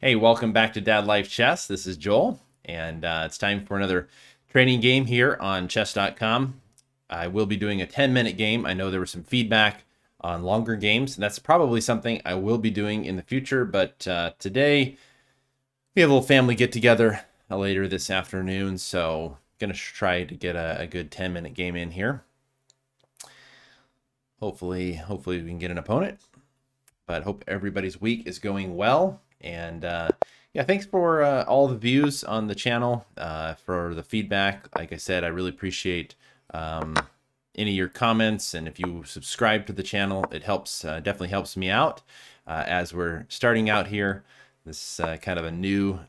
Hey, welcome back to Dad Life Chess. This is Joel, and it's time for another training game here on chess.com. I will be doing a 10-minute game. I know there was some feedback on longer games, and that's probably something I will be doing in the future, but today we have a little family get together later this afternoon, so going to try to get a good 10-minute game in here. Hopefully we can get an opponent, but hope everybody's week is going well. And yeah, thanks for all the views on the channel, for the feedback. Like I said, I really appreciate any of your comments, and if you subscribe to the channel, it helps, definitely helps me out as we're starting out here. This kind of a new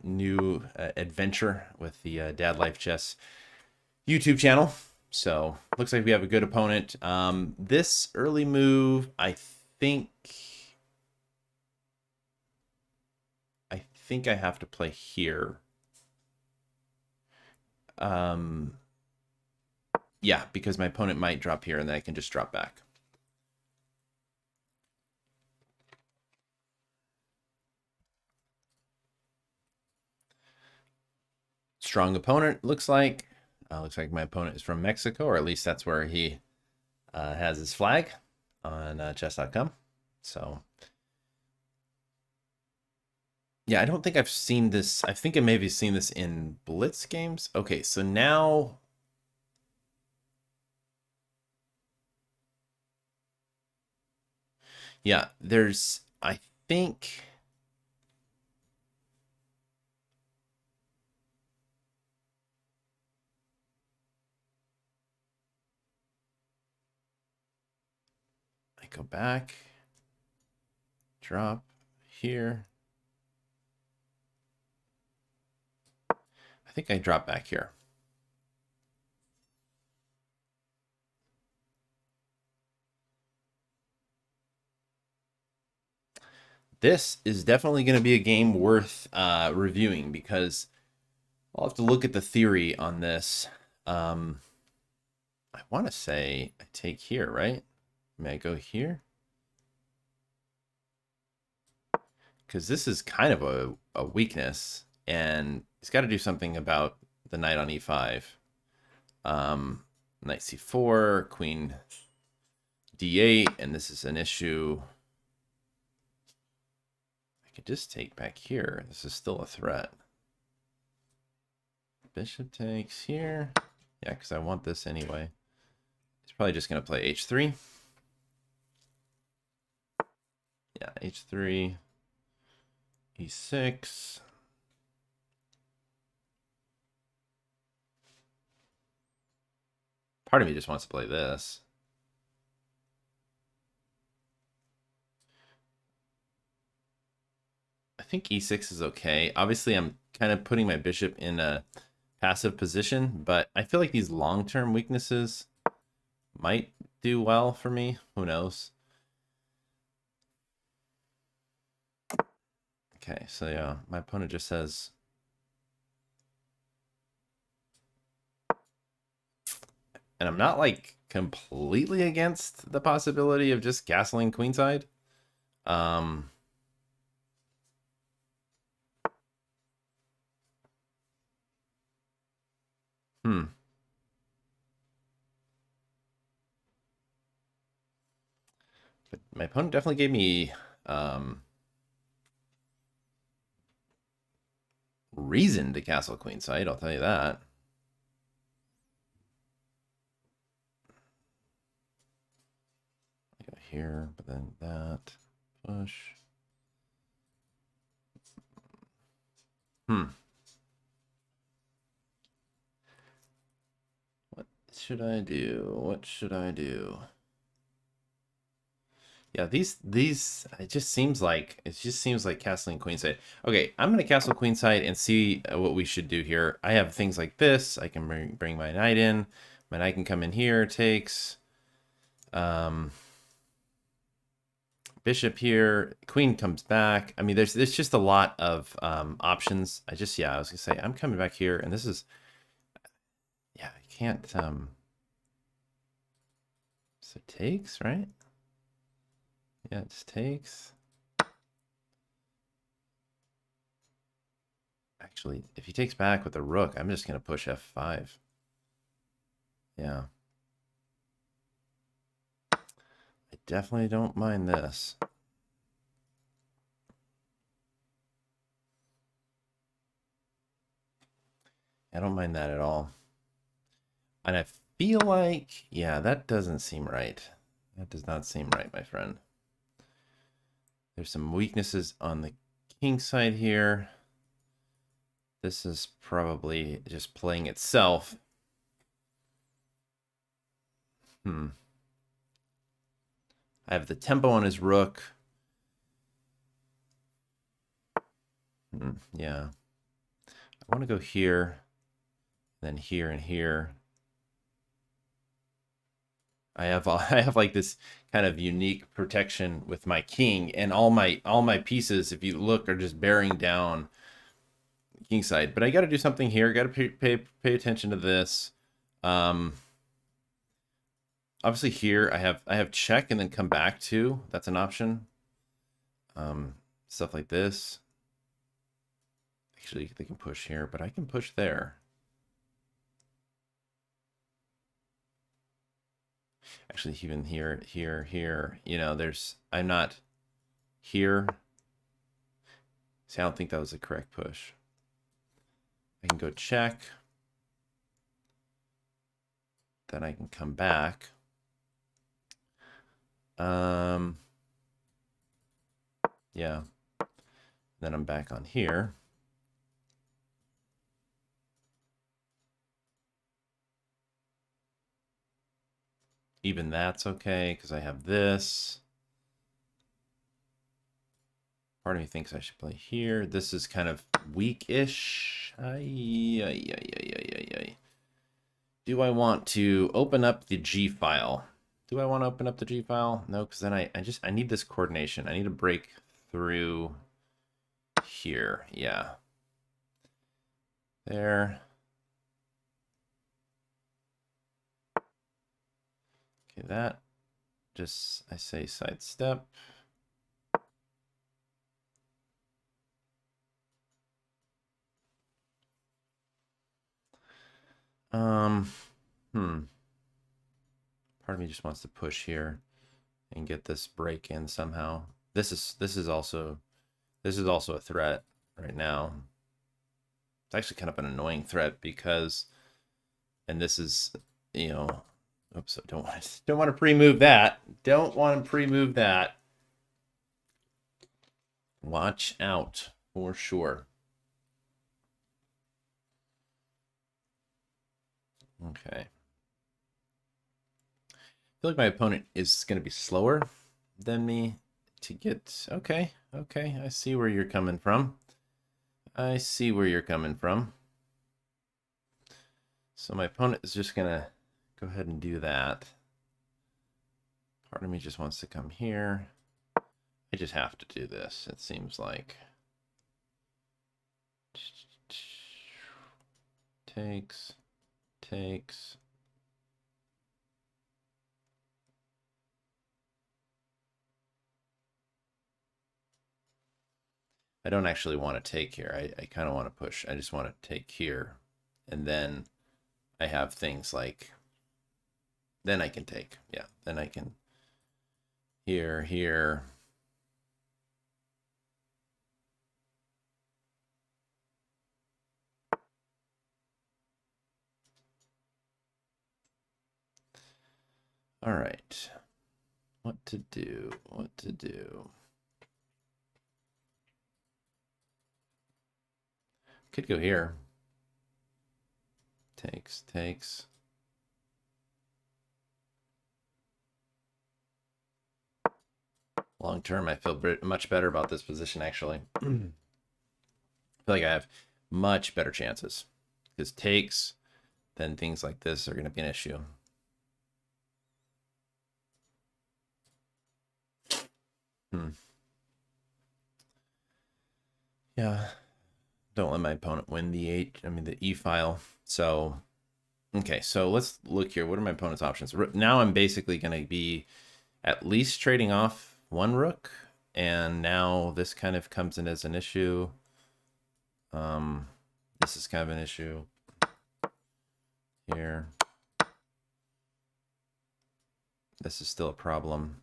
adventure with the Dad Life Chess YouTube channel. So looks like we have a good opponent. This early move, think I think I have to play here. Yeah, because my opponent might drop here and then I can just drop back. Strong opponent, looks like. Looks like my opponent is from Mexico, or at least that's where he has his flag on chess.com. So, yeah, I don't think I've seen this. I think I maybe seen this in Blitz games. Okay, so now yeah, there's, I think, I go back, drop here. I think I drop back here. This is definitely going to be a game worth reviewing, because I'll have to look at the theory on this. I want to say I take here, right? May I go here? Because this is kind of a weakness, and he's got to do something about the knight on e5. Knight c4, queen d8, and this is an issue. I could just take back here. This is still a threat. Bishop takes here. Yeah, because I want this anyway. He's probably just going to play h3. Yeah, h3, e6. Part of me just wants to play this. I think e6 is okay. Obviously, I'm kind of putting my bishop in a passive position, but I feel like these long-term weaknesses might do well for me. Who knows? Okay, so yeah, my opponent just says, and I'm not like completely against the possibility of just castling queenside. Um, hmm. But my opponent definitely gave me reason to castle queenside, I'll tell you that. I go here, but then that push. Hmm. What should I do? What should I do? Yeah, these it just seems like castling queenside. Okay, I'm gonna castle queenside and see what we should do here. I have things like this. I can bring my knight in. My knight can come in here. Takes. Bishop here. Queen comes back. I mean, there's just a lot of options. I was gonna say I'm coming back here, and this is, yeah, I can't. So takes, right? Yeah, it just takes. Actually, if he takes back with the rook, I'm just going to push f5. Yeah. I definitely don't mind this. I don't mind that at all. And I feel like, yeah, that doesn't seem right. That does not seem right, my friend. There's some weaknesses on the king side here. This is probably just playing itself. I have the tempo on his rook. Yeah. I want to go here, then here and here. I have like this kind of unique protection with my king, and all my pieces, if you look, are just bearing down king side. But I got to do something here. Got to pay attention to this. Obviously here I have check and then come back to. That's an option. Stuff like this. Actually, they can push here, but I can push there. Actually, even here, you know, I'm not here. See, I don't think that was the correct push. I can go check. Then I can come back. Yeah. Then I'm back on here. Even that's okay, because I have this. Part of me thinks I should play here. This is kind of weak-ish. Do I want to open up the G file? Do I want to open up the G file? No, because then I need this coordination. I need to break through here. Yeah. There. Okay, that. Just, I say sidestep. Part of me just wants to push here and get this break in somehow. This is also a threat right now. It's actually kind of an annoying threat because, and this is, you know, oops, I don't want to pre-move that. Don't want to pre-move that. Watch out for sure. Okay. I feel like my opponent is going to be slower than me to get... Okay, I see where you're coming from. I see where you're coming from. So my opponent is just going to go ahead and do that. Part of me just wants to come here. I just have to do this, it seems like. Takes. I don't actually want to take here. I kind of want to push. I just want to take here. And then I have things like, then I can take. Yeah, then I can here. All right. What to do? Could go here. Takes. Long term, I feel much better about this position, actually. I feel like I have much better chances. Because takes, then things like this are going to be an issue. Yeah. Don't let my opponent win the E file. So, okay, so let's look here. What are my opponent's options? Now I'm basically going to be at least trading off one rook, and now this kind of comes in as an issue. This is kind of an issue here. This is still a problem.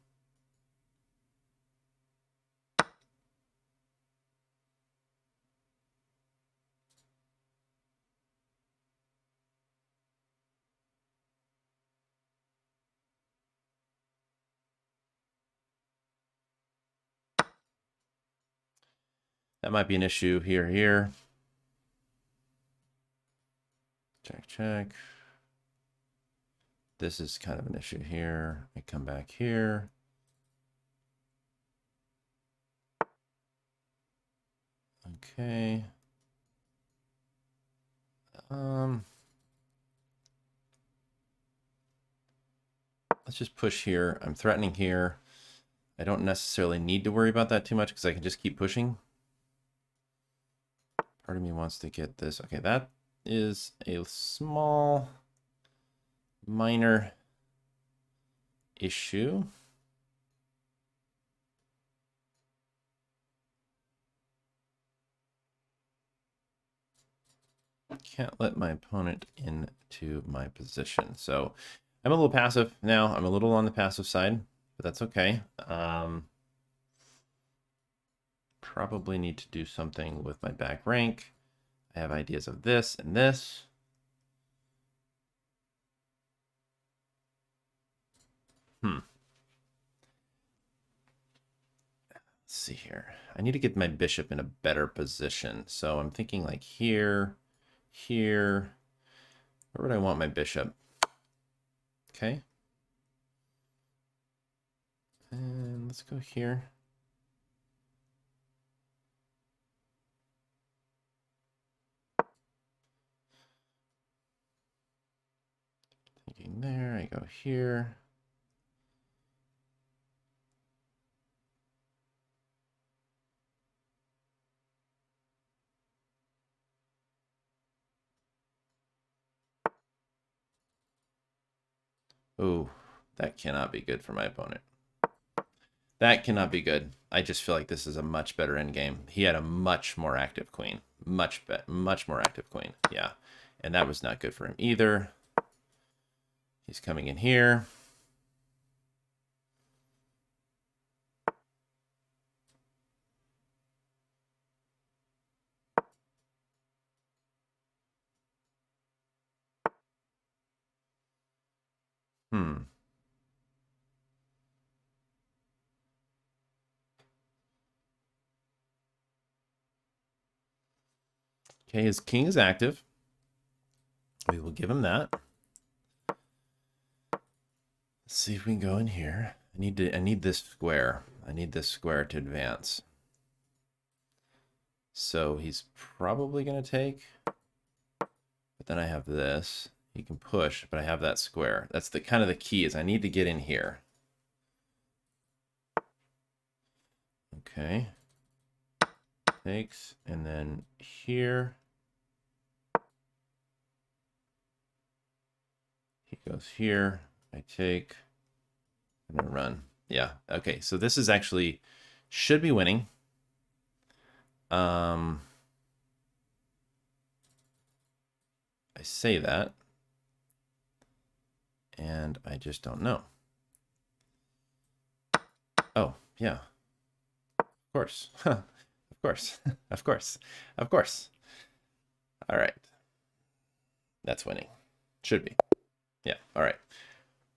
That might be an issue here. Check, check. This is kind of an issue here. I come back here. Okay. Let's just push here. I'm threatening here. I don't necessarily need to worry about that too much because I can just keep pushing. Part of me wants to get this. Okay, that is a small, minor issue. Can't let my opponent into my position. So I'm a little passive now. I'm a little on the passive side, but that's okay. Probably need to do something with my back rank. I have ideas of this and this. Let's see here. I need to get my bishop in a better position. So I'm thinking like here, here. Where would I want my bishop? Okay. And let's go here. Thinking there, I go here. Oh, that cannot be good for my opponent. That cannot be good. I just feel like this is a much better endgame. He had a much more active queen. Much more active queen. Yeah. And that was not good for him either. He's coming in here. Okay, his king is active. We will give him that. Let's see if we can go in here. I need this square. I need this square to advance. So he's probably going to take. But then I have this. He can push, but I have that square. That's the kind of the key is I need to get in here. Okay. Takes, and then here. He goes here. I take, and then run. Yeah. Okay. So this is actually should be winning. I say that, and I just don't know. Oh, yeah. Of course. Of course. Of course. Of course. All right. That's winning. Should be. Yeah. All right.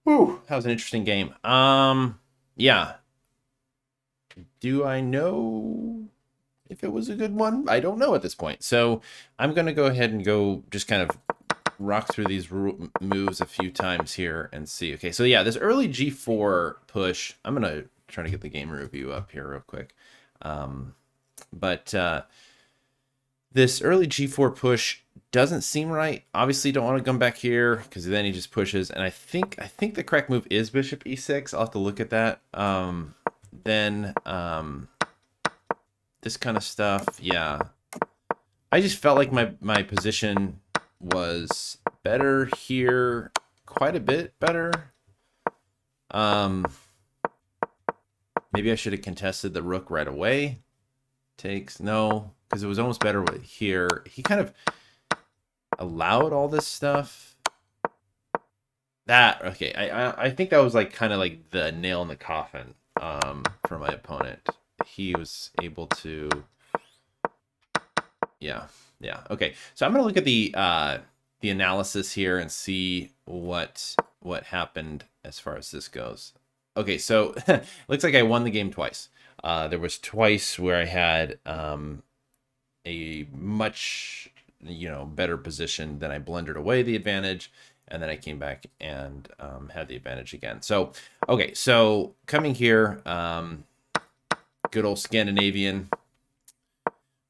Whew. That was an interesting game. Yeah. Do I know if it was a good one? I don't know at this point. So I'm going to go ahead and go just kind of rock through these moves a few times here and see. Okay, so yeah, this early G4 push, I'm going to try to get the game review up here real quick. But this early G4 push doesn't seem right. Obviously, don't want to come back here because then he just pushes. And I think the correct move is Bishop E6. I'll have to look at that. Then this kind of stuff, yeah. I just felt like my position was better here, quite a bit better. Maybe I should have contested the rook right away. Takes, no, because it was almost better with here. He kind of, allowed all this stuff. That, okay, I think that was like kind of like the nail in the coffin for my opponent. He was able to, yeah, yeah. Okay, so I'm gonna look at the analysis here and see what happened as far as this goes. Okay, so looks like I won the game twice. There was twice where I had a much better position. Then I blundered away the advantage, and then I came back and had the advantage again. So okay, so coming here, good old Scandinavian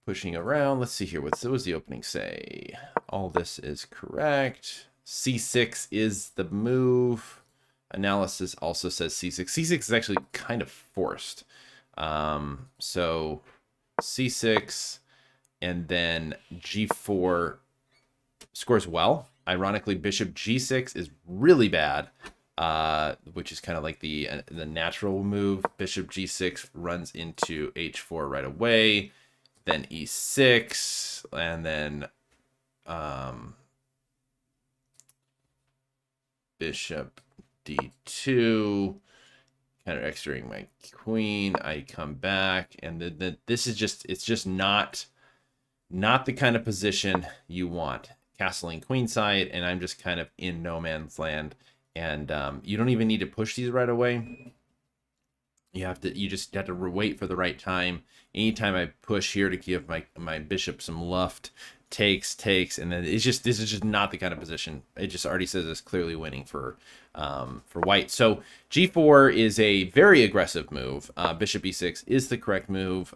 pushing around. Let's see here. What was the opening say? All this is correct. C6 is the move. Analysis also says C6. C6 is actually kind of forced. So C6 and then G4 scores well. Ironically, bishop G6 is really bad, which is kind of like the natural move. Bishop G6 runs into H4 right away, then E6, and then bishop D2, kind of extraing my queen. I come back, and then this is it's just not the kind of position you want. Castling queenside, and I'm just kind of in no man's land. And you don't even need to push these right away. You just have to wait for the right time. Anytime I push here to give my bishop some luft, takes, and then this is just not the kind of position. It just already says it's clearly winning for white. So G4 is a very aggressive move. Bishop E6 is the correct move.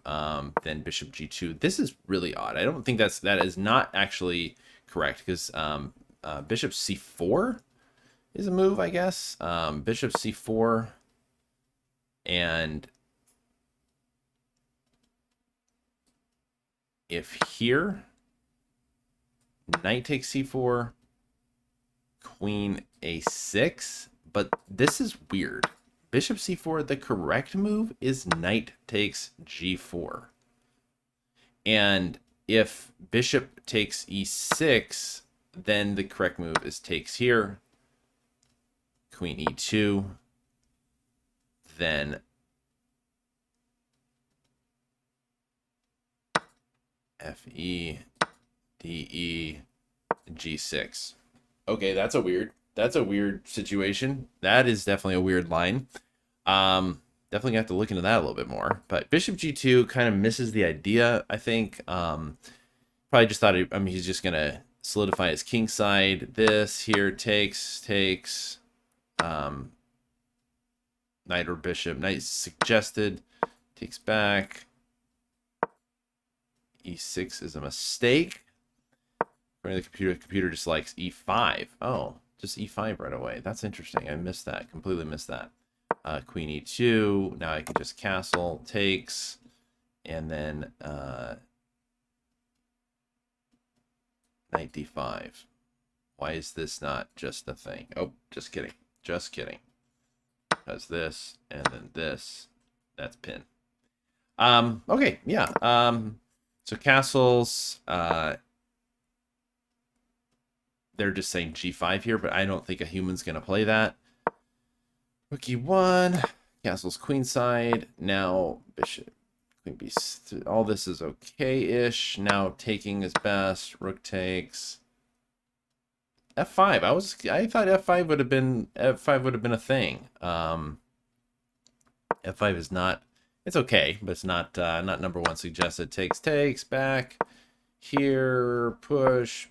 Then Bishop G2. This is really odd. I don't think that is not actually correct, because Bishop C4 is a move, I guess. Bishop C4, and if here, knight takes C4, queen A6, but this is weird. Bishop C4, the correct move is knight takes G4. And if bishop takes E6, then the correct move is takes here, queen E2, then FE, DE, G6. Okay, that's a weird situation. That is definitely a weird line. Definitely have to look into that a little bit more. But bishop G2 kind of misses the idea, I think. Probably just thought, he's just gonna solidify his king side. This here takes, knight or bishop. Knight suggested, takes back. E6 is a mistake. The computer just likes E5. Oh, just E5 right away. That's interesting. I missed that. Completely missed that. Queen E2. Now I can just castle, takes, and then knight D5. Why is this not just a thing? Oh, just kidding. Just kidding. Because this, and then this. That's pin. Okay, yeah. So castles, they're just saying G5 here, but I don't think a human's going to play that. Rook E1, castle's queenside. Now bishop, queen B, all this is okay-ish. Now taking is best. Rook takes. F5. I thought F5 would have been a thing. F5 is not. It's okay, but it's not number one suggested. Takes back here, push.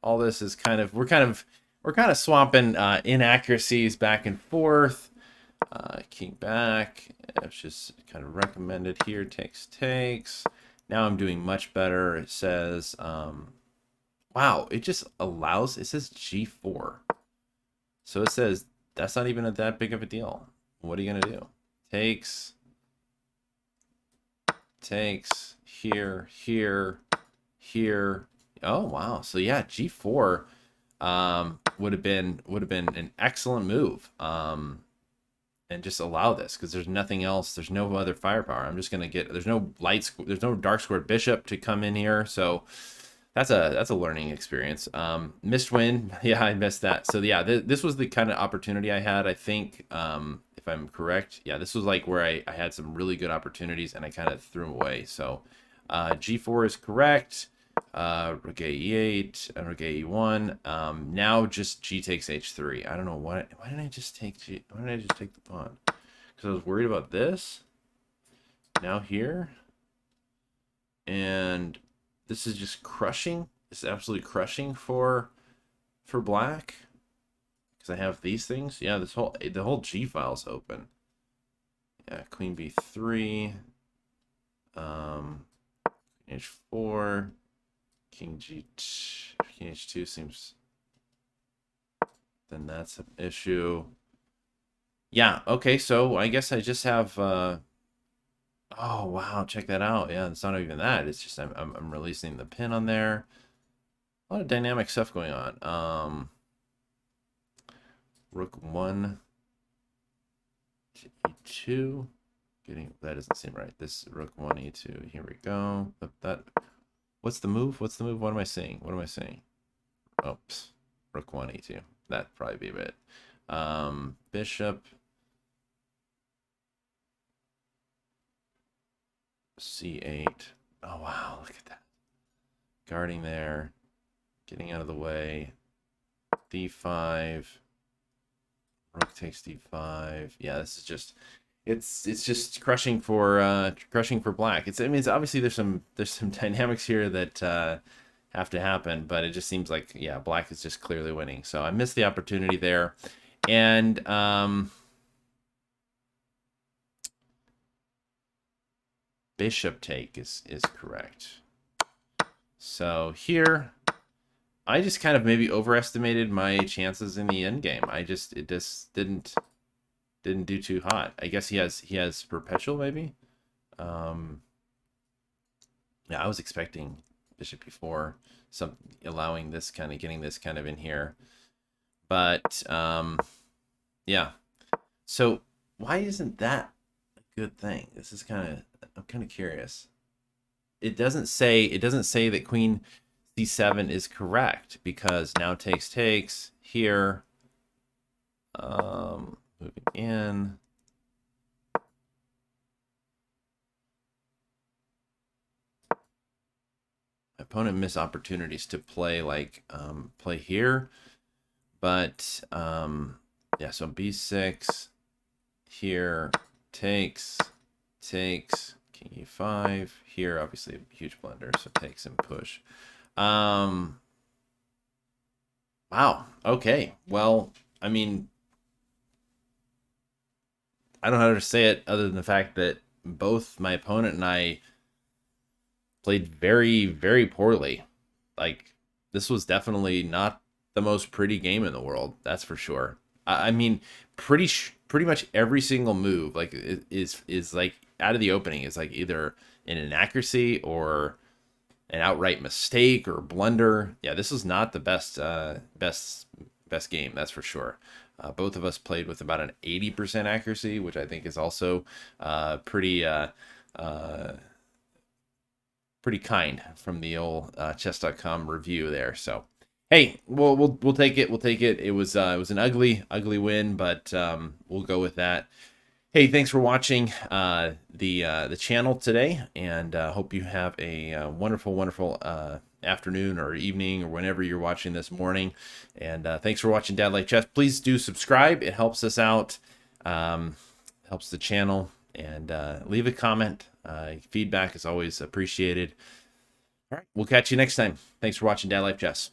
All this is we're kind of swamping inaccuracies back and forth. King back. It's just kind of recommended here. Takes. Now I'm doing much better. It says, wow, it just allows. It says G4. So it says that's not even that big of a deal. What are you gonna do? Takes, here. Oh wow! So yeah, G4 would have been an excellent move, and just allow this, because there's nothing else. There's no other firepower. I'm just gonna get. There's no dark squared bishop to come in here. So That's a learning experience. Missed win. Yeah, I missed that. So yeah, this was the kind of opportunity I had. I think, if I'm correct, yeah, this was like where I had some really good opportunities and I kind of threw them away. So G4 is correct. Rook E8 and Rook E1. Now just G takes H3. I don't know why didn't I just take G? Why didn't I just take the pawn? Because I was worried about this. Now here, and this is just crushing. It's absolutely crushing for black because I have these things. Yeah, the whole G file's open. Yeah, Queen B3, H4, King H2 seems. Then that's an issue. Yeah. Okay. So I guess I just have. Oh wow! Check that out. Yeah, it's not even that. It's just I'm releasing the pin on there. A lot of dynamic stuff going on. Rook 1 to E2. That doesn't seem right. This Rook 1 E2. Here we go. What's the move? What's the move? What am I saying? What am I saying? Oops. Rook 1 E2. That'd probably be a bit. Bishop C8. Oh wow, look at that. Guarding there. Getting out of the way. D5. Rook takes D5. Yeah, this is just it's just crushing for black. I mean, it's obviously there's some dynamics here that have to happen, but it just seems like, yeah, black is just clearly winning. So I missed the opportunity there. And bishop take is correct. So here I just kind of maybe overestimated my chances in the end game. It just didn't do too hot. I guess he has perpetual maybe. Yeah, I was expecting bishop e4, some allowing this kind of getting this kind of in here, but yeah. So why isn't that a good thing? This is I'm kind of curious. It doesn't say that Queen C7 is correct because now takes here. Moving in. My opponent missed opportunities to play play here, but yeah. So B6 here takes King E5 here. Obviously a huge blunder, so takes and push. Wow. Okay. Well, I mean, I don't know how to say it other than the fact that both my opponent and I played very, very poorly. Like, this was definitely not the most pretty game in the world. That's for sure. I mean, pretty much every single move is like out of the opening is like either an inaccuracy or an outright mistake or blunder. Yeah, this is not the best game, that's for sure. Both of us played with about an 80% accuracy, which I think is also pretty kind from the old chess.com review there. So hey, we'll take it. We'll take it. It was an ugly win, but we'll go with that. Hey, thanks for watching the channel today, and hope you have a wonderful afternoon or evening or whenever you're watching this morning. And thanks for watching Dad Like Chess. Please do subscribe. It helps us out, helps the channel, and leave a comment. Feedback is always appreciated. All right, we'll catch you next time. Thanks for watching Dad Life Chess.